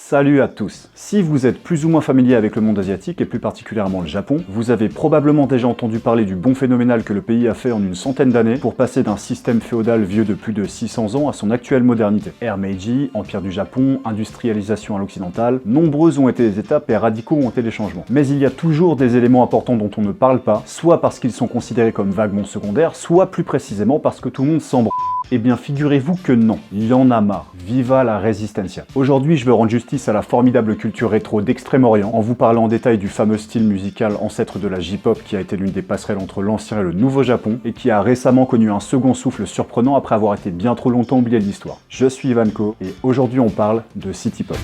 Salut à tous! Si vous êtes plus ou moins familier avec le monde asiatique, et plus particulièrement le Japon, vous avez probablement déjà entendu parler du bond phénoménal que le pays a fait en une centaine d'années pour passer d'un système féodal vieux de plus de 600 ans à son actuelle modernité. Ère Meiji, Empire du Japon, industrialisation à l'occidentale, nombreuses ont été les étapes et radicaux ont été les changements. Mais il y a toujours des éléments importants dont on ne parle pas, soit parce qu'ils sont considérés comme vaguement secondaires, soit plus précisément parce que tout le monde s'en branle. Eh bien figurez-vous que non, il y en a marre. Viva la Resistencia. Aujourd'hui je veux rendre justice à la formidable culture rétro d'Extrême-Orient en vous parlant en détail du fameux style musical ancêtre de la J-pop qui a été l'une des passerelles entre l'ancien et le nouveau Japon et qui a récemment connu un second souffle surprenant après avoir été bien trop longtemps oublié de l'histoire. Je suis Ivanko et aujourd'hui on parle de City Pop.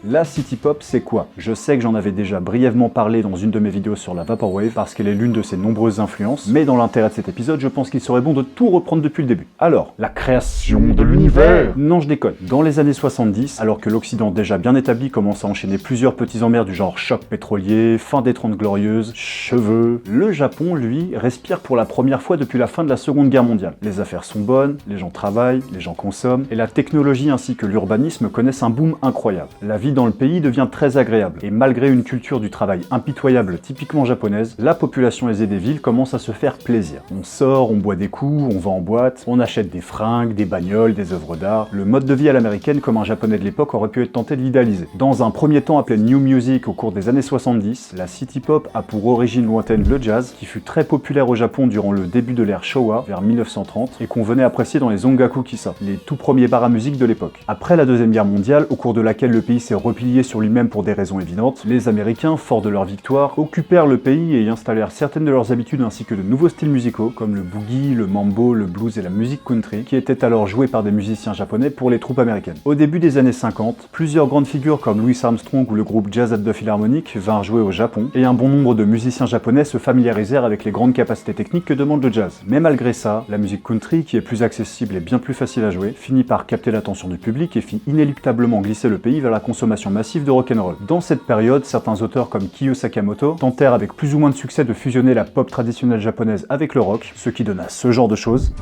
La City Pop, c'est quoi? Je sais que j'en avais déjà brièvement parlé dans une de mes vidéos sur la Vaporwave parce qu'elle est l'une de ses nombreuses influences, mais dans l'intérêt de cet épisode, je pense qu'il serait bon de tout reprendre depuis le début. Alors, la création de l'univers! Non, je déconne. Dans les années 70, alors que l'Occident déjà bien établi commence à enchaîner plusieurs petits emmerdes du genre choc pétrolier, fin des 30 glorieuses, cheveux, le Japon, lui, respire pour la première fois depuis la fin de la Seconde Guerre mondiale. Les affaires sont bonnes, les gens travaillent, les gens consomment, et la technologie ainsi que l'urbanisme connaissent un boom incroyable. La vie dans le pays devient très agréable, et malgré une culture du travail impitoyable typiquement japonaise, la population aisée des villes commence à se faire plaisir. On sort, on boit des coups, on va en boîte, on achète des fringues, des bagnoles, des œuvres d'art. Le mode de vie à l'américaine comme un japonais de l'époque aurait pu être tenté de l'idéaliser. Dans un premier temps appelé New Music au cours des années 70, la City Pop a pour origine lointaine le jazz, qui fut très populaire au Japon durant le début de l'ère Showa, vers 1930, et qu'on venait apprécier dans les ongaku kissa, les tout premiers bars à musique de l'époque. Après la Deuxième Guerre mondiale, au cours de laquelle le pays s'est replié sur lui-même pour des raisons évidentes, les Américains, forts de leur victoire, occupèrent le pays et y installèrent certaines de leurs habitudes ainsi que de nouveaux styles musicaux, comme le boogie, le mambo, le blues et la musique country, qui étaient alors joués par des musiciens japonais pour les troupes américaines. Au début des années 50, plusieurs grandes figures comme Louis Armstrong ou le groupe Jazz at the Philharmonic vinrent jouer au Japon, et un bon nombre de musiciens japonais se familiarisèrent avec les grandes capacités techniques que demande le jazz. Mais malgré ça, la musique country, qui est plus accessible et bien plus facile à jouer, finit par capter l'attention du public et fit inéluctablement glisser le pays vers la consommation massive de rock'n'roll. Dans cette période, certains auteurs comme Kiyo Sakamoto tentèrent avec plus ou moins de succès de fusionner la pop traditionnelle japonaise avec le rock, ce qui donna ce genre de choses.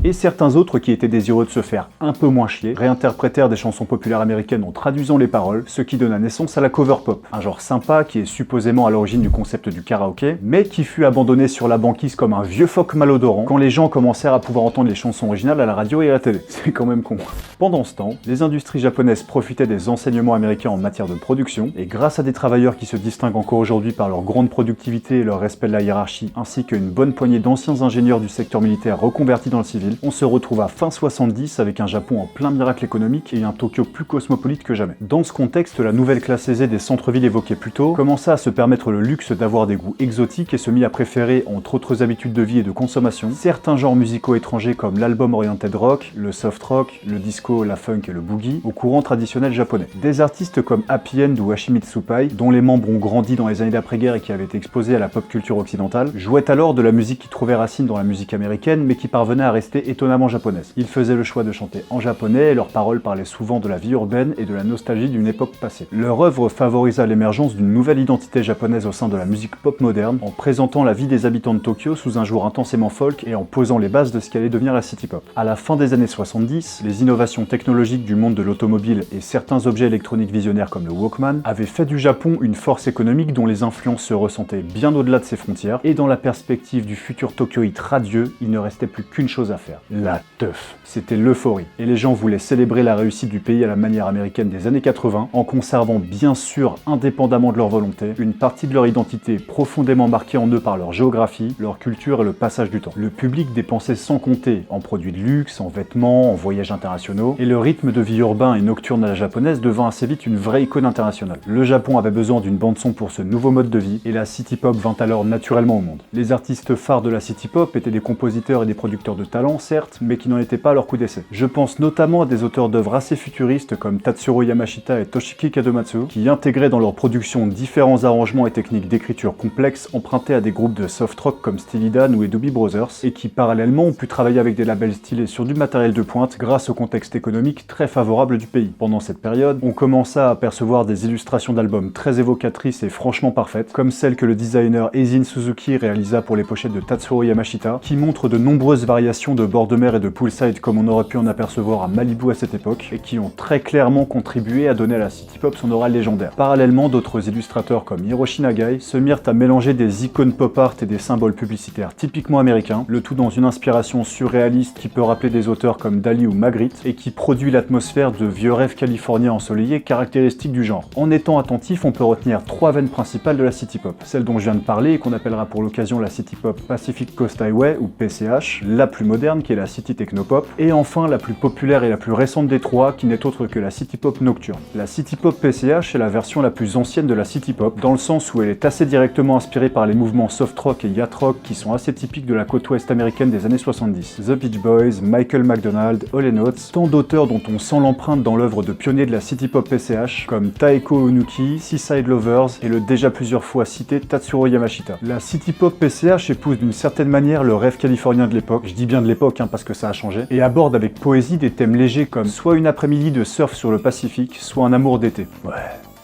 Et certains autres qui étaient désireux de se faire un peu moins chier, réinterprétèrent des chansons populaires américaines en traduisant les paroles, ce qui donna naissance à la cover pop, un genre sympa qui est supposément à l'origine du concept du karaoké, mais qui fut abandonné sur la banquise comme un vieux phoque malodorant quand les gens commencèrent à pouvoir entendre les chansons originales à la radio et à la télé. C'est quand même con. Pendant ce temps, les industries japonaises profitaient des enseignements américains en matière de production, et grâce à des travailleurs qui se distinguent encore aujourd'hui par leur grande productivité et leur respect de la hiérarchie, ainsi qu'une bonne poignée d'anciens ingénieurs du secteur militaire reconvertis dans le civil, on se retrouve à fin 70 avec un Japon en plein miracle économique et un Tokyo plus cosmopolite que jamais. Dans ce contexte, la nouvelle classe aisée des centres-villes évoqués plus tôt commença à se permettre le luxe d'avoir des goûts exotiques et se mit à préférer, entre autres habitudes de vie et de consommation, certains genres musicaux étrangers comme l'album oriented rock, le soft rock, le disco, la funk et le boogie, au courant traditionnel japonais. Des artistes comme Happy End ou Hashimitsu Pai, dont les membres ont grandi dans les années d'après-guerre et qui avaient été exposés à la pop culture occidentale, jouaient alors de la musique qui trouvait racine dans la musique américaine mais qui parvenait à rester étonnamment japonaise. Ils faisaient le choix de chanter en japonais et leurs paroles parlaient souvent de la vie urbaine et de la nostalgie d'une époque passée. Leur œuvre favorisa l'émergence d'une nouvelle identité japonaise au sein de la musique pop moderne en présentant la vie des habitants de Tokyo sous un jour intensément folk et en posant les bases de ce qu'allait devenir la City Pop. À la fin des années 70, les innovations technologiques du monde de l'automobile et certains objets électroniques visionnaires comme le Walkman avaient fait du Japon une force économique dont les influences se ressentaient bien au-delà de ses frontières, et dans la perspective du futur tokyoïte radieux, il ne restait plus qu'une chose à faire. La teuf. C'était l'euphorie. Et les gens voulaient célébrer la réussite du pays à la manière américaine des années 80, en conservant bien sûr, indépendamment de leur volonté, une partie de leur identité profondément marquée en eux par leur géographie, leur culture et le passage du temps. Le public dépensait sans compter en produits de luxe, en vêtements, en voyages internationaux, et le rythme de vie urbain et nocturne à la japonaise devint assez vite une vraie icône internationale. Le Japon avait besoin d'une bande-son pour ce nouveau mode de vie, et la City Pop vint alors naturellement au monde. Les artistes phares de la City Pop étaient des compositeurs et des producteurs de talent, certes, mais qui n'en étaient pas à leur coup d'essai. Je pense notamment à des auteurs d'œuvres assez futuristes comme Tatsuro Yamashita et Toshiki Kadomatsu, qui intégraient dans leur production différents arrangements et techniques d'écriture complexes empruntés à des groupes de soft rock comme Steely Dan ou Doobie Brothers, et qui parallèlement ont pu travailler avec des labels stylés sur du matériel de pointe grâce au contexte économique très favorable du pays. Pendant cette période, on commença à apercevoir des illustrations d'albums très évocatrices et franchement parfaites, comme celle que le designer Eizin Suzuki réalisa pour les pochettes de Tatsuro Yamashita, qui montrent de nombreuses variations de bord de mer et de poolside comme on aurait pu en apercevoir à Malibu à cette époque, et qui ont très clairement contribué à donner à la city pop son aura légendaire. Parallèlement, d'autres illustrateurs comme Hiroshi Nagai se mirent à mélanger des icônes pop art et des symboles publicitaires typiquement américains, le tout dans une inspiration surréaliste qui peut rappeler des auteurs comme Dali ou Magritte, et qui produit l'atmosphère de vieux rêves californiens ensoleillés caractéristiques du genre. En étant attentif, on peut retenir 3 veines principales de la city pop. Celle dont je viens de parler et qu'on appellera pour l'occasion la city pop Pacific Coast Highway ou PCH, la plus moderne qui est la city technopop, et enfin la plus populaire et la plus récente des trois qui n'est autre que la city pop nocturne. La city pop PCH est la version la plus ancienne de la city pop, dans le sens où elle est assez directement inspirée par les mouvements soft rock et yacht rock qui sont assez typiques de la côte ouest américaine des années 70. The Beach Boys, Michael McDonald, Hall & Oates, tant d'auteurs dont on sent l'empreinte dans l'œuvre de pionniers de la city pop PCH, comme Taeko Onuki, Seaside Lovers et le déjà plusieurs fois cité Tatsuro Yamashita. La city pop PCH épouse d'une certaine manière le rêve californien de l'époque, je dis bien de l'époque parce que ça a changé, et aborde avec poésie des thèmes légers comme soit une après-midi de surf sur le Pacifique, soit un amour d'été. Ouais.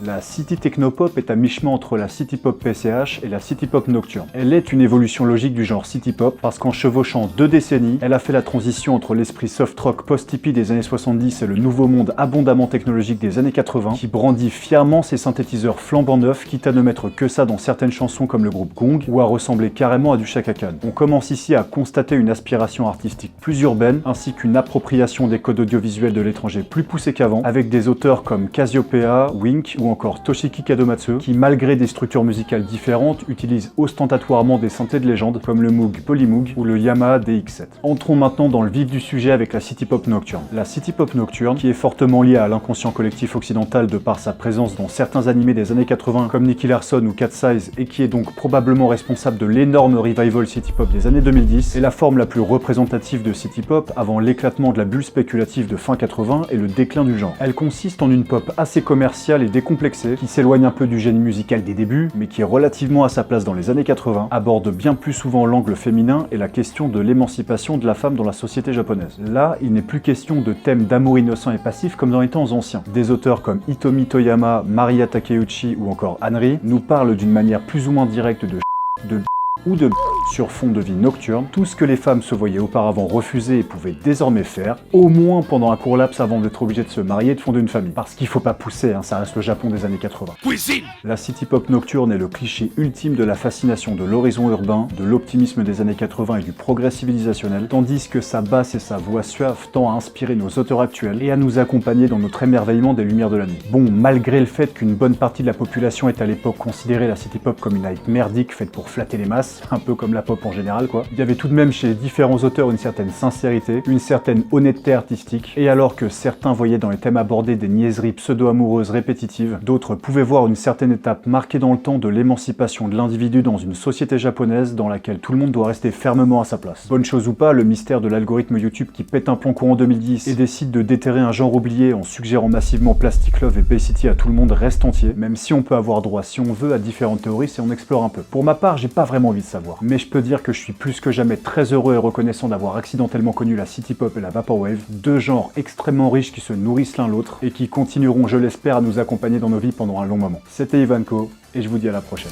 La city technopop est à mi-chemin entre la city pop PCH et la city pop nocturne. Elle est une évolution logique du genre city pop parce qu'en chevauchant 2 décennies, elle a fait la transition entre l'esprit soft rock post-hippie des années 70 et le nouveau monde abondamment technologique des années 80 qui brandit fièrement ses synthétiseurs flambant neufs, quitte à ne mettre que ça dans certaines chansons comme le groupe Gong ou à ressembler carrément à du Chaka Khan. On commence ici à constater une aspiration artistique plus urbaine ainsi qu'une appropriation des codes audiovisuels de l'étranger plus poussée qu'avant avec des auteurs comme Cassiopeia, Wink ou encore Toshiki Kadomatsu, qui malgré des structures musicales différentes, utilisent ostentatoirement des synthés de légende comme le Moog Polymoog ou le Yamaha DX7. Entrons maintenant dans le vif du sujet avec la city pop nocturne. La city pop nocturne, qui est fortement liée à l'inconscient collectif occidental de par sa présence dans certains animés des années 80 comme Nicky Larson ou Cat Size et qui est donc probablement responsable de l'énorme revival city pop des années 2010, est la forme la plus représentative de city pop avant l'éclatement de la bulle spéculative de fin 80 et le déclin du genre. Elle consiste en une pop assez commerciale et décomplexée qui s'éloigne un peu du génie musical des débuts, mais qui est relativement à sa place dans les années 80, aborde bien plus souvent l'angle féminin et la question de l'émancipation de la femme dans la société japonaise. Là, il n'est plus question de thèmes d'amour innocent et passif comme dans les temps anciens. Des auteurs comme Hitomi Toyama, Maria Takeuchi ou encore Anri nous parlent d'une manière plus ou moins directe de ou de sur fond de vie nocturne, tout ce que les femmes se voyaient auparavant refuser et pouvaient désormais faire, au moins pendant un court laps avant d'être obligées de se marier et de fonder une famille. Parce qu'il faut pas pousser, ça reste le Japon des années 80. Cuisine. La city pop nocturne est le cliché ultime de la fascination de l'horizon urbain, de l'optimisme des années 80 et du progrès civilisationnel, tandis que sa basse et sa voix suave tend à inspirer nos auteurs actuels et à nous accompagner dans notre émerveillement des lumières de la nuit. Bon, malgré le fait qu'une bonne partie de la population est à l'époque considérée la city pop comme une hype merdique faite pour flatter les masses, un peu comme la pop en général quoi. Il y avait tout de même chez les différents auteurs une certaine sincérité, une certaine honnêteté artistique, et alors que certains voyaient dans les thèmes abordés des niaiseries pseudo-amoureuses répétitives, d'autres pouvaient voir une certaine étape marquée dans le temps de l'émancipation de l'individu dans une société japonaise dans laquelle tout le monde doit rester fermement à sa place. Bonne chose ou pas, le mystère de l'algorithme YouTube qui pète un plomb courant 2010 et décide de déterrer un genre oublié en suggérant massivement Plastic Love et Bay City à tout le monde reste entier, même si on peut avoir droit si on veut à différentes théories si on explore un peu. Pour ma part, j'ai pas vraiment envie de savoir, mais je peux dire que je suis plus que jamais très heureux et reconnaissant d'avoir accidentellement connu la city pop et la vaporwave, deux genres extrêmement riches qui se nourrissent l'un l'autre et qui continueront, je l'espère, à nous accompagner dans nos vies pendant un long moment. C'était Ivanko et je vous dis à la prochaine.